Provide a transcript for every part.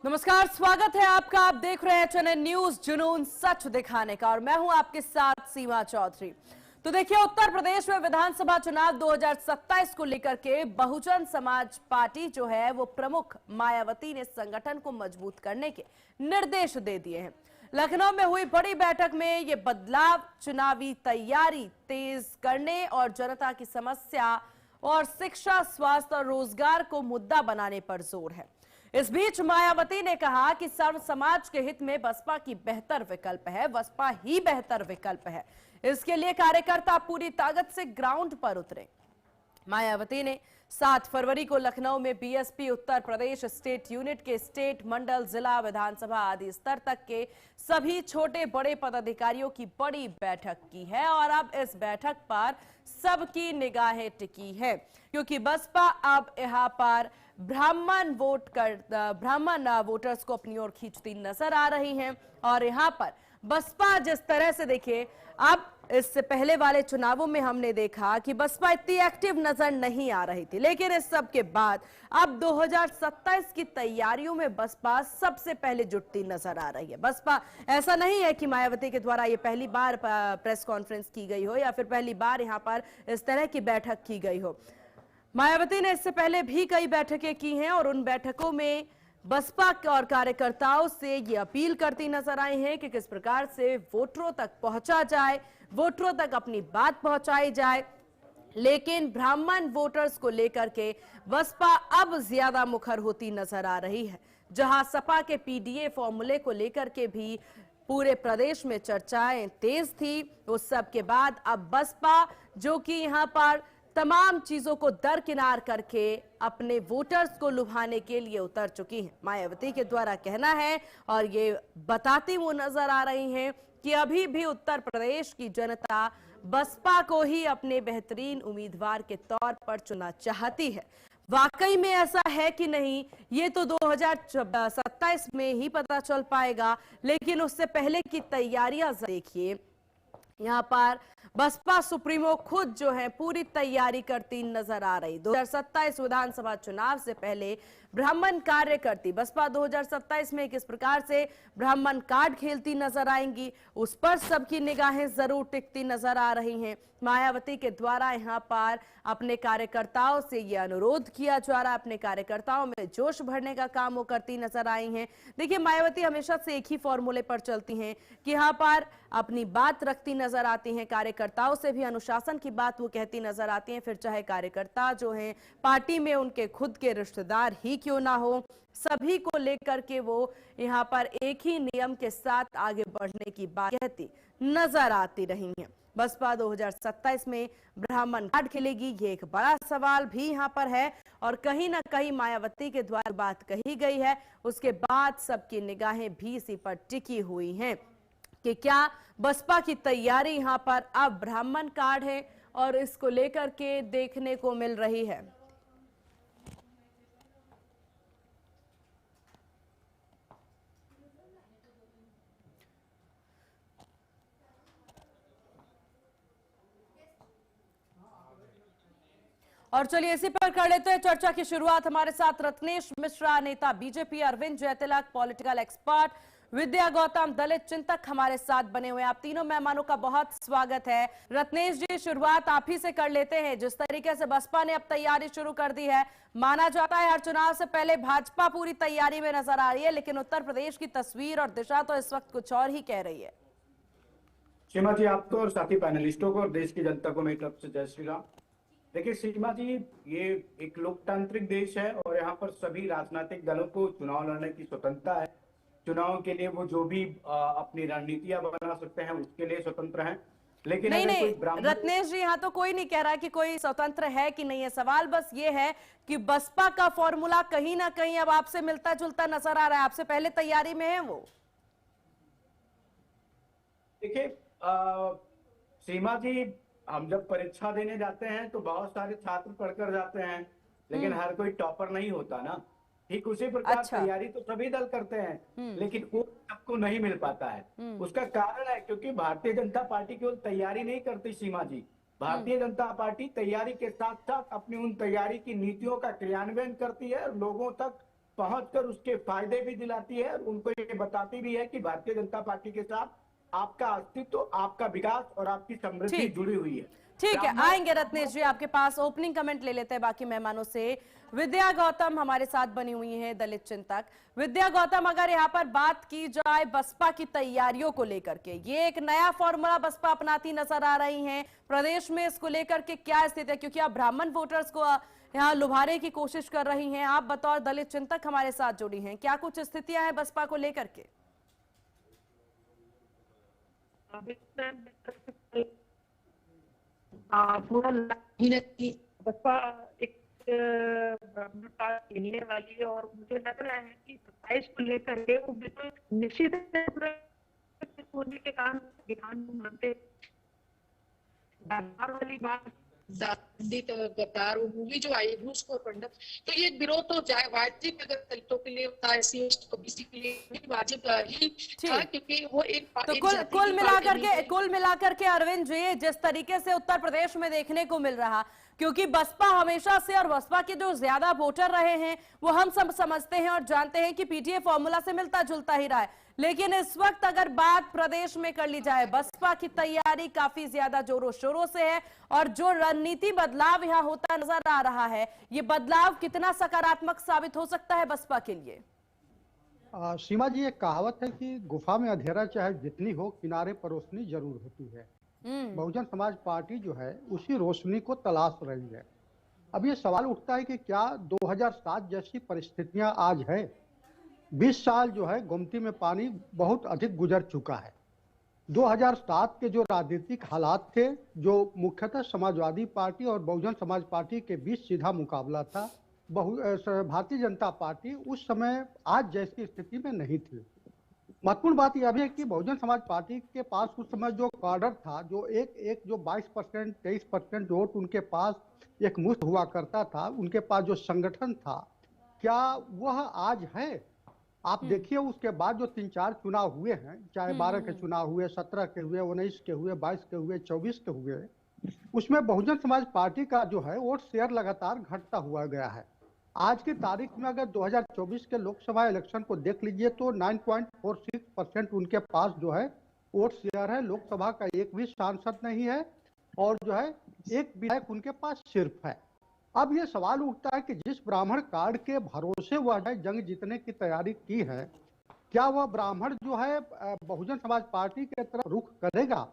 नमस्कार, स्वागत है आपका। आप देख रहे हैं चैनल न्यूज, जुनून सच दिखाने का, और मैं हूं आपके साथ सीमा चौधरी। तो देखिए, उत्तर प्रदेश में विधानसभा चुनाव 2027 को लेकर के बहुजन समाज पार्टी जो है वो प्रमुख मायावती ने संगठन को मजबूत करने के निर्देश दे दिए हैं। लखनऊ में हुई बड़ी बैठक में ये बदलाव चुनावी तैयारी तेज करने और जनता की समस्या और शिक्षा, स्वास्थ्य और रोजगार को मुद्दा बनाने पर जोर है। इस बीच मायावती ने कहा कि सर्व समाज के हित में बसपा की बेहतर विकल्प है, बसपा ही बेहतर विकल्प है। इसके लिए कार्यकर्ता पूरी ताकत से ग्राउंड पर उतरे। मायावती ने 7 फरवरी को लखनऊ में BSP Uttar Pradesh state unit के स्टेट, मंडल, जिला, विधानसभा आदि स्तर तक के सभी छोटे बड़े पदाधिकारियों की बड़ी बैठक की है और अब इस बैठक पर सबकी निगाहें टिकी है, क्योंकि बसपा अब यहाँ पर ब्राह्मण वोटर्स को अपनी ओर खींचती नजर आ रही हैं। और यहाँ पर बसपा जिस तरह से, देखिए, अब इससे पहले वाले चुनावों में हमने देखा कि बसपा इतनी एक्टिव नजर नहीं आ रही थी, लेकिन इस सब के बाद अब 2027 की तैयारियों में बसपा सबसे पहले जुटती नजर आ रही है। बसपा, ऐसा नहीं है कि मायावती के द्वारा ये पहली बार प्रेस कॉन्फ्रेंस की गई हो या फिर पहली बार यहाँ पर इस तरह की बैठक की गई हो। मायावती ने इससे पहले भी कई बैठकें की हैं और उन बैठकों में बसपा और कार्यकर्ताओं से ये अपील करती नजर आई हैं कि किस प्रकार से वोटरों तक पहुंचा जाए, वोटरों तक अपनी बात पहुंचाई जाए। लेकिन ब्राह्मण वोटर्स को लेकर के बसपा अब ज्यादा मुखर होती नजर आ रही है। जहां सपा के पीडीए फॉर्मूले को लेकर के भी पूरे प्रदेश में चर्चाएं तेज थी, उस सब के बाद अब बसपा जो कि यहां पर तमाम चीजों को दरकिनार करके अपने वोटर्स को लुभाने के लिए उतर चुकी है। मायावती के द्वारा कहना है और ये बताती वो नजर आ रही हैं कि अभी भी उत्तर प्रदेश की जनता बसपा को ही अपने बेहतरीन उम्मीदवार के तौर पर चुनना चाहती है। वाकई में ऐसा है कि नहीं, ये तो 2027 में ही पता चल पाएगा, लेकिन उससे पहले की तैयारियां देखिए। यहाँ पर बसपा सुप्रीमो खुद जो है पूरी तैयारी करती नजर आ रही। 2027 विधानसभा चुनाव से पहले ब्राह्मण कार्य करती बसपा 2027 में किस प्रकार से ब्राह्मण कार्ड खेलती नजर आएंगी, उस पर सबकी निगाहें जरूर टिकती नजर आ रही हैं। मायावती के द्वारा यहाँ पर अपने कार्यकर्ताओं से यह अनुरोध किया जा रहा है, अपने कार्यकर्ताओं में जोश भरने का काम वो करती नजर आई हैं। देखिए, मायावती हमेशा से एक ही फॉर्मूले पर चलती हैं कि यहाँ पर अपनी बात रखती नजर आती हैं, कार्यकर्ताओं से भी अनुशासन की बात वो कहती नजर आती हैं, फिर चाहे कार्यकर्ता जो हैं पार्टी में उनके खुद के रिश्तेदार ही क्यों ना हो, सभी को लेकर के वो यहाँ पर एक ही नियम के साथ आगे बढ़ने की बात कहती नजर आती रही हैं। बसपा 2027 में ब्राह्मण कार्ड खेलेगी, ये एक बड़ा सवाल भी यहाँ पर है और कहीं ना कहीं मायावती के द्वारा बात कही गई है, उसके बाद सबकी निगाहें भी इसी पर टिकी हुई हैं कि क्या बसपा की तैयारी यहाँ पर अब ब्राह्मण कार्ड है और इसको लेकर के देखने को मिल रही है। और चलिए इसी पर कर लेते हैं चर्चा की शुरुआत। हमारे साथ रत्नेश मिश्रा, नेता BJP, Arvind Jaitilak, political expert, Vidya Gautam, Dalit चिंतक हमारे साथ बने हुए हैं। आप तीनों मेहमानों का बहुत स्वागत है। रत्नेश जी, शुरुआत आप ही से कर लेते हैं। जिस तरीके से बसपा ने अब तैयारी शुरू कर दी है, माना जाता है हर चुनाव से पहले भाजपा पूरी तैयारी में नजर आ रही है, लेकिन उत्तर प्रदेश की तस्वीर और दिशा तो इस वक्त कुछ और ही कह रही है। सीमा जी, आपको और साथी पैनलिस्टों को और देश की जनता को मेरी तरफ से जय श्री राम। देखिए सीमा जी, ये एक लोकतांत्रिक देश है और यहाँ पर सभी राजनीतिक दलों को चुनाव लड़ने की स्वतंत्रता है। चुनाव के लिए वो जो भी अपनी रणनीतियां बना सकते हैं उसके लिए स्वतंत्र हैं। लेकिन नहीं रत्नेश जी, यहाँ तो कोई नहीं कह रहा कि कोई स्वतंत्र है कि नहीं है। सवाल बस ये है कि बसपा का फॉर्मूला कहीं ना कहीं अब आपसे मिलता जुलता नजर आ रहा है, आपसे पहले तैयारी में है वो। देखिए सीमा जी, हम जब परीक्षा देने जाते हैं तो बहुत सारे छात्र पढ़कर जाते हैं, लेकिन हर कोई टॉपर नहीं होता ना। ठीक उसी प्रकार तैयारी तो सभी दल करते हैं, लेकिन वो सबको नहीं मिल पाता है। उसका कारण है क्योंकि भारतीय जनता पार्टी केवल तैयारी नहीं करती सीमा जी, भारतीय जनता पार्टी तैयारी के साथ साथ अपनी उन तैयारी की नीतियों का क्रियान्वयन करती है और लोगों तक पहुंचकर उसके फायदे भी दिलाती है और उनको ये बताती भी है कि भारतीय जनता पार्टी के साथ आपका अस्तित्व, आपका विकास और आपकी समृद्धि ठीक जुड़ी हुई है। ठीक है, आएंगे रत्नेश जी आपके पास। ओपनिंग कमेंट ले लेते हैं बाकी मेहमानों से। विद्या गौतम हमारे साथ बनी हुई हैं, दलित चिंतक। विद्या गौतम, अगर यहाँ पर बात की जाए बसपा की तैयारियों को लेकर के, ये एक नया फॉर्मूला बसपा अपनाती नजर आ रही है प्रदेश में, इसको लेकर के क्या स्थिति है? क्योंकि आप ब्राह्मण वोटर्स को यहाँ लुभाने की कोशिश कर रही हैं, आप बतौर दलित चिंतक हमारे साथ जुड़ी हैं, क्या कुछ स्थितियां हैं बसपा को लेकर के? पूरा बसपा एक ब्राह्मण कार्ड लेने वाली है और मुझे लग रहा है कि 27 को लेकर के वो बिल्कुल निश्चित होने के कारण विधान मानते वाली बात पंडित गद्दार वो मूवी जो आई घूस को पंडित, तो ये विरोध तो वाजिब अगर दलितों के लिए होता है, ओबीसी के लिए वाजिब ही था, क्योंकि वो एक तो कुल मिलाकर के अरविंद जी, जिस तरीके से उत्तर प्रदेश में देखने को मिल रहा, क्योंकि बसपा हमेशा से और बसपा के जो ज्यादा वोटर रहे हैं वो हम सब समझते हैं और जानते हैं कि पीटीए फॉर्मूला से मिलता जुलता ही रहा है, लेकिन इस वक्त अगर बात प्रदेश में कर ली जाए, बसपा की तैयारी काफी ज्यादा जोरों शोरों से है और जो रणनीति बदलाव यहाँ होता नजर आ रहा है, ये बदलाव कितना सकारात्मक साबित हो सकता है बसपा के लिए? सीमा जी, एक कहावत है कि गुफा में अंधेरा चाहे जितनी हो, किनारे पर रोशनी जरूर होती है। बहुजन समाज पार्टी जो है उसी रोशनी को तलाश रही है। अब ये सवाल उठता है कि क्या 2007 जैसी परिस्थितियां आज है? 20 साल जो है गोमती में पानी बहुत अधिक गुजर चुका है। 2007 के जो राजनीतिक हालात थे, जो मुख्यतः समाजवादी पार्टी और बहुजन समाज पार्टी के बीच सीधा मुकाबला था, भारतीय जनता पार्टी उस समय आज जैसी स्थिति में नहीं थी। महत्वपूर्ण बात यह भी है कि बहुजन समाज पार्टी के पास उस समय जो कार्डर था, जो जो 22% 23% वोट उनके पास एक मुश्त हुआ करता था, उनके पास जो संगठन था, क्या वह आज है? आप देखिए उसके बाद जो 3-4 चुनाव हुए हैं, चाहे 12 के चुनाव हुए, 17 के हुए, 19 के हुए, 22 के हुए, 24 के हुए, उसमें बहुजन समाज पार्टी का जो है वोट शेयर लगातार घटता हुआ गया है। आज की तारीख में अगर 2024 के लोकसभा इलेक्शन को देख लीजिए तो 9.46% उनके पास जो है वोट शेयर है। लोकसभा का एक भी सांसद नहीं है और जो है एक विधायक उनके पास सिर्फ है। अब ये सवाल उठता है कि जिस ब्राह्मण कार्ड के भरोसे वह जंग जीतने की तैयारी की है, क्या वह ब्राह्मण जो है बहुजन समाज पार्टी की तरफ रुख करेगा?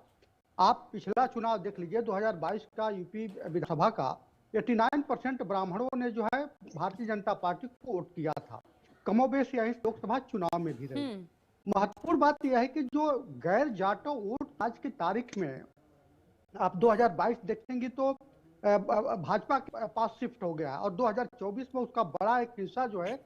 आप पिछला चुनाव देख लीजिए 2022 का यूपी विधानसभा का, 89% ब्राह्मणों ने जो है भारतीय जनता पार्टी को वोट किया था। कमोबेश यही लोकसभा चुनाव में भी रही। महत्वपूर्ण बात यह है कि जो गैर जाटो वोट आज की तारीख में आप 2022 देखेंगे तो भाजपा के पास शिफ्ट हो गया और 2024 में उसका बड़ा एक हिस्सा जो है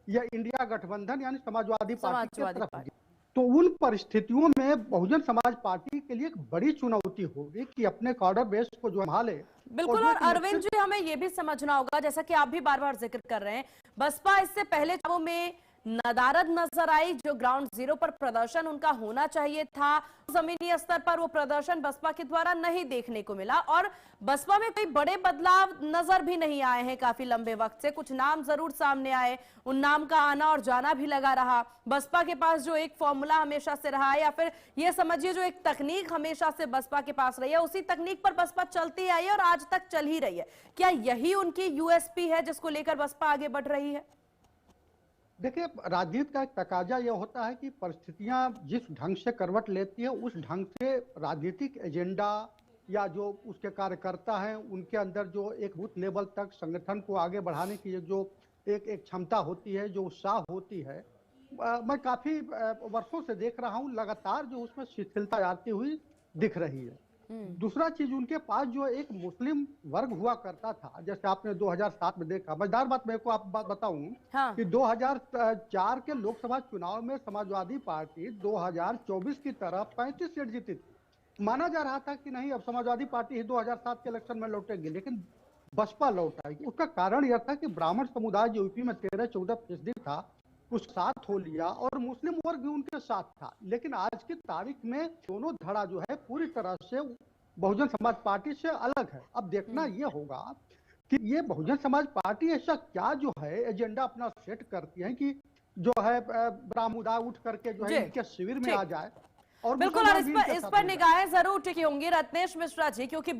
यह इंडिया गठबंधन यानी समाजवादी पार्टी की तरफ गया। तो उन परिस्थितियों में बहुजन समाज पार्टी के लिए एक बड़ी चुनौती होगी कि अपने कार्डर बेस को जो संभाले। बिल्कुल, और अरविंद जी हमें यह भी समझना होगा, जैसा कि आप भी बार बार जिक्र कर रहे हैं, बसपा इससे पहले चुनावों में नदारद नजर आई। जो ग्राउंड जीरो पर प्रदर्शन उनका होना चाहिए था, जमीनी स्तर पर वो प्रदर्शन बसपा के द्वारा नहीं देखने को मिला और बसपा में कोई बड़े बदलाव नजर भी नहीं आए हैं काफी लंबे वक्त से। कुछ नाम जरूर सामने आए, उन नाम का आना और जाना भी लगा रहा। बसपा के पास जो एक फॉर्मूला हमेशा से रहा है, या फिर ये समझिए जो एक तकनीक हमेशा से बसपा के पास रही है, उसी तकनीक पर बसपा चलती आई है और आज तक चल ही रही है। क्या यही उनकी यूएसपी है जिसको लेकर बसपा आगे बढ़ रही है? देखिए, राजनीति का एक तकाजा यह होता है कि परिस्थितियां जिस ढंग से करवट लेती है उस ढंग से राजनीतिक एजेंडा या जो उसके कार्यकर्ता हैं उनके अंदर जो एक बूथ लेवल तक संगठन को आगे बढ़ाने की जो एक क्षमता होती है, जो उत्साह होती है, मैं काफी वर्षों से देख रहा हूं, लगातार जो उसमें शिथिलता आती हुई दिख रही है। दूसरा चीज, उनके पास जो एक मुस्लिम वर्ग हुआ करता था, जैसे आपने 2007 में देखा। मजेदार बात मेरे को आप बात बताऊं कि 2004 के लोकसभा चुनाव में समाजवादी पार्टी 2024 की तरफ 35 सीट जीती थी। माना जा रहा था कि नहीं, अब समाजवादी पार्टी ही 2007 के इलेक्शन में लौटेगी, लेकिन बसपा लौट आएगी। उसका कारण यह था कि ब्राह्मण समुदाय जो यूपी में 13-14% था उस साथ हो लिया और मुस्लिम वर्ग भी उनके साथ था। लेकिन आज की तारीख में दोनों धड़ा जो है पूरी तरह से बहुजन समाज पार्टी से अलग है। अब देखना यह होगा कि ये बहुजन समाज पार्टी ऐसा क्या जो है एजेंडा अपना सेट करती है कि जो है ब्राह्मणुदा उठ करके जो है इनके शिविर में आ जाए और बिल्कुल। और इस पर निगाहें जरूर टिकी होंगी रत्नेश मिश्रा जी, क्योंकि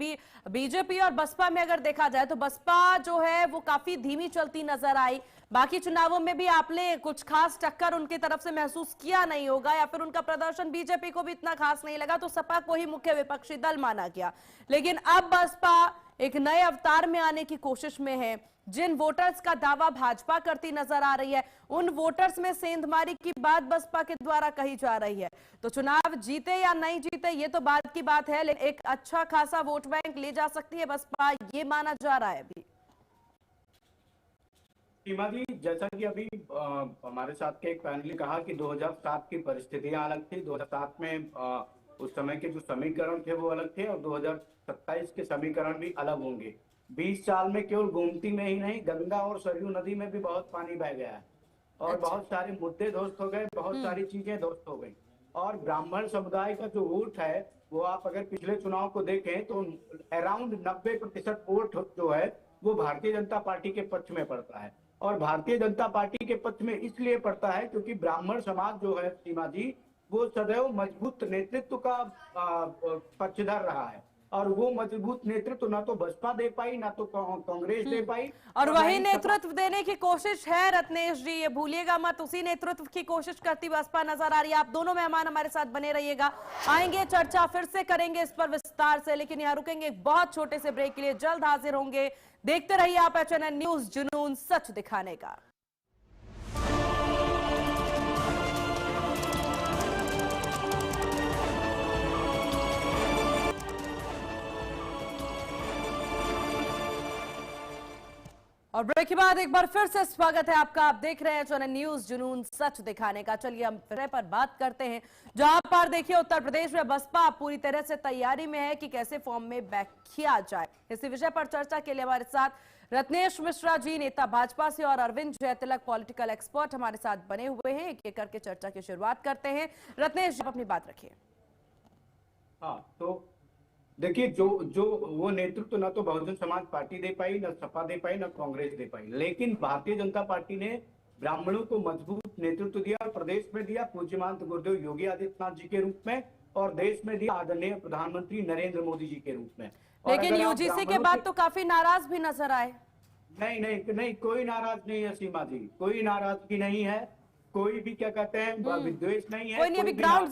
बीजेपी और बसपा में अगर देखा जाए तो बसपा जो है वो काफी धीमी चलती नजर आई। बाकी चुनावों में भी आपने कुछ खास टक्कर उनकी तरफ से महसूस किया नहीं होगा, या फिर उनका प्रदर्शन बीजेपी को भी इतना खास नहीं लगा, तो सपा को ही मुख्य विपक्षी दल माना गया। लेकिन अब बसपा एक नए अवतार में आने की कोशिश में है। जिन वोटर्स का दावा भाजपा करती नजर आ रही है, उन वोटर्स में सेंधमारी की बात बसपा के द्वारा कही जा रही है। तो चुनाव जीते या नहीं जीते ये तो बात की बात है, लेकिन एक अच्छा खासा वोट बैंक ले जा सकती है बसपा, ये माना जा रहा है अभी। सीमा जी, जैसा कि अभी हमारे साथ के एक पैनल ने कहा कि 2007 की परिस्थितियां अलग थी। 2007 में उस समय के जो समीकरण थे वो अलग थे, और 2027 के समीकरण भी अलग होंगे। 20 साल में केवल गोमती में ही नहीं, गंगा और सरयू नदी में भी बहुत पानी बह गया है, और बहुत सारे मुद्दे ध्वस्त हो गए, बहुत सारी चीजें ध्वस्त हो गई। और ब्राह्मण समुदाय का जो वोट है वो आप अगर पिछले चुनाव को देखें तो अराउंड 90% वोट जो है वो भारतीय जनता पार्टी के पक्ष में पड़ता है। और भारतीय जनता पार्टी के पक्ष में इसलिए पड़ता है क्योंकि ब्राह्मण समाज जो है सीमा जी, वो सदैव मजबूत नेतृत्व का पक्षधर रहा है, और वो मजबूत नेतृत्व ना तो बसपा दे पाई, ना तो कांग्रेस दे पाई, और वही नेतृत्व देने की कोशिश है रत्नेश जी, ये भूलिएगा मत, उसी नेतृत्व की कोशिश करती बसपा नजर आ रही है। आप दोनों मेहमान हमारे साथ बने रहिएगा, आएंगे चर्चा फिर से करेंगे इस पर विस्तार से, लेकिन यहाँ रुकेंगे एक बहुत छोटे से ब्रेक के लिए, जल्द हाजिर होंगे। देखते रहिए आप HNN न्यूज, जुनून सच दिखाने का। और ब्रेक के बाद एक बार फिर से स्वागत है आपका। आप देख रहे हैं HNN न्यूज, जुनून सच दिखाने का। चलिए हम विषय पर बात करते हैं, जहां पर देखिए उत्तर प्रदेश में बसपा पूरी तरह से तैयारी में है कि कैसे फॉर्म में बैक किया जाए। इसी विषय पर चर्चा के लिए हमारे साथ रत्नेश मिश्रा जी, नेता भाजपा से, और अरविंद जयतिलक, पॉलिटिकल एक्सपर्ट हमारे साथ बने हुए हैं। एक एक करके चर्चा की शुरुआत करते हैं। रत्नेश जी, अपनी बात रखिए। हाँ, तो देखिए, जो वो नेतृत्व ना तो बहुजन समाज पार्टी दे पाई, ना सपा दे पाई, ना कांग्रेस दे पाई, लेकिन भारतीय जनता पार्टी ने ब्राह्मणों को मजबूत नेतृत्व दिया, और प्रदेश में दिया पूज्यमांत गुरुदेव योगी आदित्यनाथ जी के रूप में, और देश में दिया आदरणीय प्रधानमंत्री नरेंद्र मोदी जी के रूप में। लेकिन यूजीसी के बाद तो काफी नाराज भी नजर आए। नहीं नहीं नहीं, कोई नाराज नहीं है सीमा जी, कोई नाराजगी नहीं है, कोई भी क्या कहते हैं विद्वेष नहीं है। कोई नहीं, अभी ग्राउंड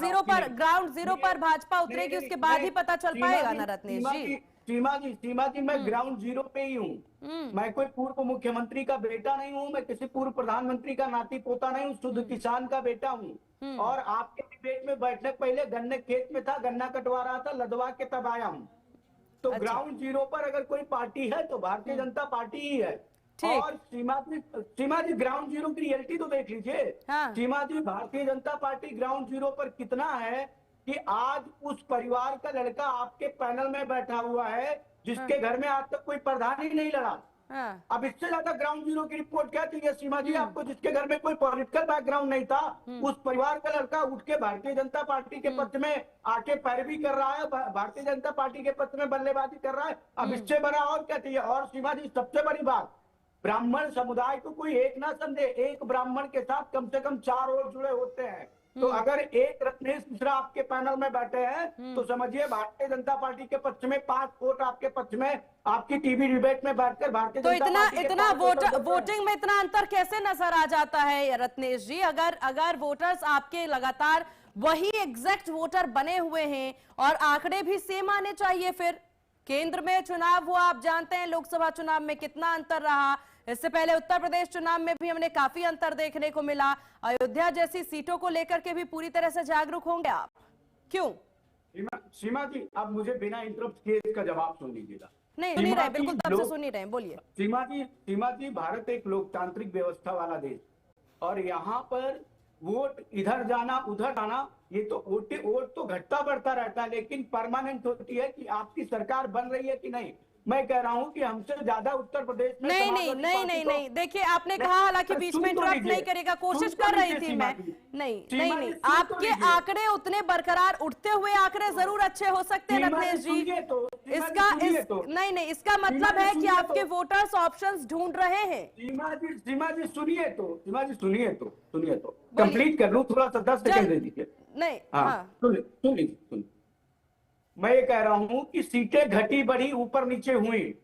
जीरो पर भाजपा उतरेगी, उसके बाद ही पता चल पाएगा ना रत्नेश जी। सीमा जी, मैं ग्राउंड जीरो पे ही हूँ। मैं कोई पूर्व मुख्यमंत्री का बेटा नहीं हूँ, मैं किसी पूर्व प्रधानमंत्री का नाती पोता नहीं हूँ, शुद्ध किसान का बेटा हूँ। और आपके डिबेट में बैठने पहले गन्ने खेत में था, गन्ना कटवा रहा था, लदवा के तब आया हूँ। तो ग्राउंड जीरो पर अगर कोई पार्टी है तो भारतीय जनता पार्टी ही है। और सीमा जी ग्राउंड जीरो की रियलिटी तो देख लीजिए। हाँ। सीमा जी, Bharatiya Janata party ground zero पर कितना है कि आज उस परिवार का लड़का आपके पैनल में बैठा हुआ है जिसके घर में आज तक कोई प्रधान ही नहीं लड़ा। हाँ। अब इससे ज्यादा ग्राउंड जीरो की रिपोर्ट क्या चाहिए सीमा जी आपको, जिसके घर में कोई पॉलिटिकल बैकग्राउंड नहीं था, उस परिवार का लड़का उठ के भारतीय जनता पार्टी के पक्ष में आके पैरवी कर रहा है, भारतीय जनता पार्टी के पक्ष में बल्लेबाजी कर रहा है। अब इससे बड़ा और क्या चाहिए। और सीमा जी, सबसे बड़ी बात, ब्राह्मण समुदाय को कोई एक ना समझे, एक ब्राह्मण के साथ कम से कम 4 और जुड़े होते हैं। तो अगर एक रत्नेश मिश्रा आपके पैनल में बैठे हैं तो समझिए भारतीय जनता पार्टी के पक्ष में 5 वोट, आपके पक्ष में आपकी टीवी डिबेट में बैठकर भारतीय तो इतना वोटिंग में इतना अंतर कैसे नजर आ जाता है रत्नेश जी? अगर वोटर्स आपके लगातार वही एग्जैक्ट वोटर बने हुए हैं और आंकड़े भी सेम आने चाहिए, फिर केंद्र में चुनाव हुआ, आप जानते हैं लोकसभा चुनाव में कितना अंतर रहा, इससे पहले उत्तर प्रदेश चुनाव में भी हमने काफी अंतर देखने को मिला। अयोध्या जैसी सीटों को लेकर के भी पूरी तरह से जागरूक होंगे आप, क्यों? सीमा जी, आप मुझे बिना इंटरप्ट किए इसका जवाब सुन लीजिएगा। नहीं सुन ही रहे, बिल्कुल तब से सुन ही रहे, बोलिए। सीमा जी, भारत एक लोकतांत्रिक व्यवस्था वाला देश, और यहाँ पर वोट इधर जाना उधर जाना, ये तो वोट तो घटता बढ़ता रहता है, लेकिन परमानेंट होती है कि आपकी सरकार बन रही है कि नहीं। मैं कह रहा हूं कि हमसे ज्यादा उत्तर प्रदेश में नहीं, देखिए आपने कहा, हालांकि बीच में इंटरप्ट नहीं करेगा, कोशिश कर रही थी मैं। नहीं, आपके आंकड़े उतने बरकरार, उठते हुए आंकड़े जरूर अच्छे हो सकते हैं रत्नेश जी। इसका नहीं, इसका मतलब है कि आपके वोटर्स ऑप्शंस ढूंढ रहे हैं। सीमा जी सुनिए तो कंप्लीट कर लूं, थोड़ा सा 10 सेकंड दे दीजिए। नहीं, हाँ सुनिए। मैं ये कह रहा हूं कि सीटें घटी बढ़ी ऊपर नीचे हुई,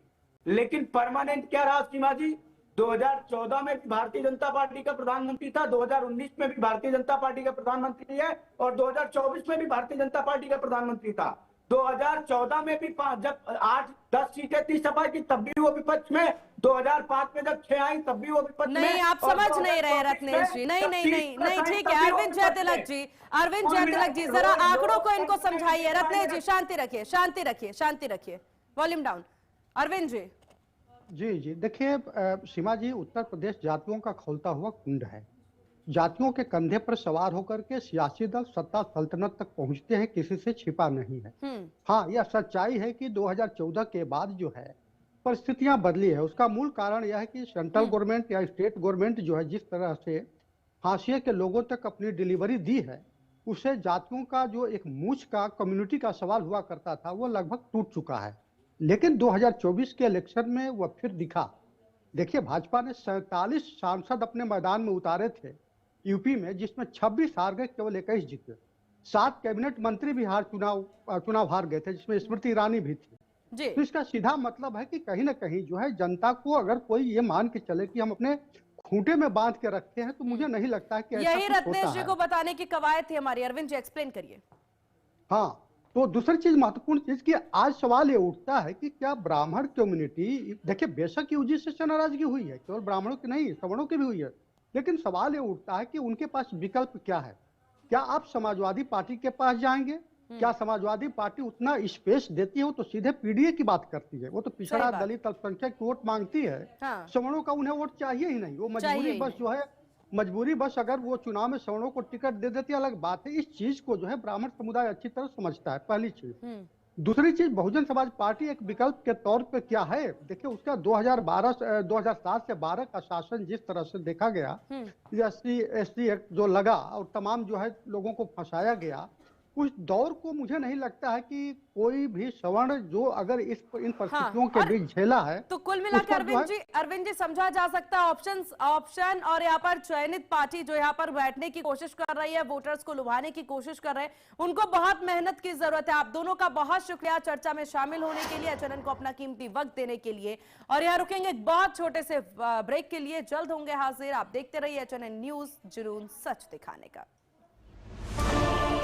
लेकिन परमानेंट क्या रहा सीमा जी? 2014 में भी भारतीय जनता पार्टी का प्रधानमंत्री था, 2019 में भी भारतीय जनता पार्टी का प्रधानमंत्री है, और 2024 में भी भारतीय जनता पार्टी का प्रधानमंत्री था। 2014 में भी जब 8-10 सीटें थी सपा की, तब भी वो विपक्ष में। 2005 में जब 6 आई तब भी वो विपक्ष में। नहीं, आप समझ नहीं रहे रत्नेश जी। नहीं, ठीक है। अरविंद जयतिलक जी जरा आंकड़ों को इनको समझाइए। रत्नेश जी शांति रखिए। Volume down. अरविंद जी देखिए सीमा जी, उत्तर प्रदेश जातियों का खौलता हुआ कुंड है। जातियों के कंधे पर सवार होकर के सियासी दल सत्ता सल्तनत तक पहुंचते हैं, किसी से छिपा नहीं है। हाँ, यह सच्चाई है कि 2014 के बाद जो है परिस्थितियां बदली है। उसका मूल कारण यह है कि सेंट्रल गवर्नमेंट या स्टेट गवर्नमेंट जो है जिस तरह से हाशिए के लोगों तक अपनी डिलीवरी दी है, उससे जातियों का जो एक मूछ का कम्युनिटी का सवाल हुआ करता था वो लगभग टूट चुका है। लेकिन 2024 के इलेक्शन में वह फिर दिखा। देखिए, भाजपा ने 47 सांसद अपने मैदान में उतारे थे यूपी में, जिसमें 26 हार गए, केवल 21 जीते। 7 कैबिनेट मंत्री भी चुनाव हार गए थे, जिसमें स्मृति ईरानी भी थी। तो इसका सीधा मतलब है कि कहीं ना कहीं जो है जनता को अगर कोई ये मान के चले कि हम अपने खूंटे में बांध के रखे हैं, तो मुझे नहीं लगता है कि ऐसा यही रत्नेश जी को बताने की कवायद थी हमारी। अरविंद जी एक्सप्लेन करिए। हाँ, तो दूसरी चीज, महत्वपूर्ण चीज की आज सवाल ये उठता है कि क्या ब्राह्मण कम्युनिटी, देखिए बेशक यूजीसी से नाराजगी हुई है, केवल ब्राह्मणों की नहीं सवर्णों की भी हुई है, लेकिन सवाल ये उठता है कि उनके पास विकल्प क्या है। क्या आप समाजवादी पार्टी के पास जाएंगे? क्या समाजवादी पार्टी उतना स्पेस देती है? वो तो सीधे पीडीए की बात करती है, वो तो पिछड़ा दलित अल्पसंख्यक वोट मांगती है। सवर्णों का उन्हें वोट चाहिए ही नहीं। वो मजबूरी बस अगर वो चुनाव में सवर्णों को टिकट दे देती है, अलग बात है। इस चीज को जो है ब्राह्मण समुदाय अच्छी तरह समझता है, पहली चीज। दूसरी चीज, बहुजन समाज पार्टी एक विकल्प के तौर पे क्या है? देखिए, उसका 2007 से 12 का शासन जिस तरह से देखा गया, SC एक्ट जो लगा और तमाम जो है लोगों को फंसाया गया, उस दौर को मुझे नहीं लगता है कि कोई भी सवर्ण जो अगर इन परिस्थितियों के बीच झेला है, तो कुल मिलाकर अरविंद जी समझा जा सकता है ऑप्शन और यहाँ पर चयनित पार्टी जो यहाँ पर बैठने की कोशिश कर रही है, वोटर्स को लुभाने की कोशिश कर रहे हैं, उनको बहुत मेहनत की जरूरत है। आप दोनों का बहुत शुक्रिया चर्चा में शामिल होने के लिए, एचएनएन को अपना कीमती वक्त देने के लिए। और यहाँ रुकेंगे एक बहुत छोटे से ब्रेक के लिए, जल्द होंगे हाजिर। आप देखते रहिए एचएनएन न्यूज, जुनून सच दिखाने का।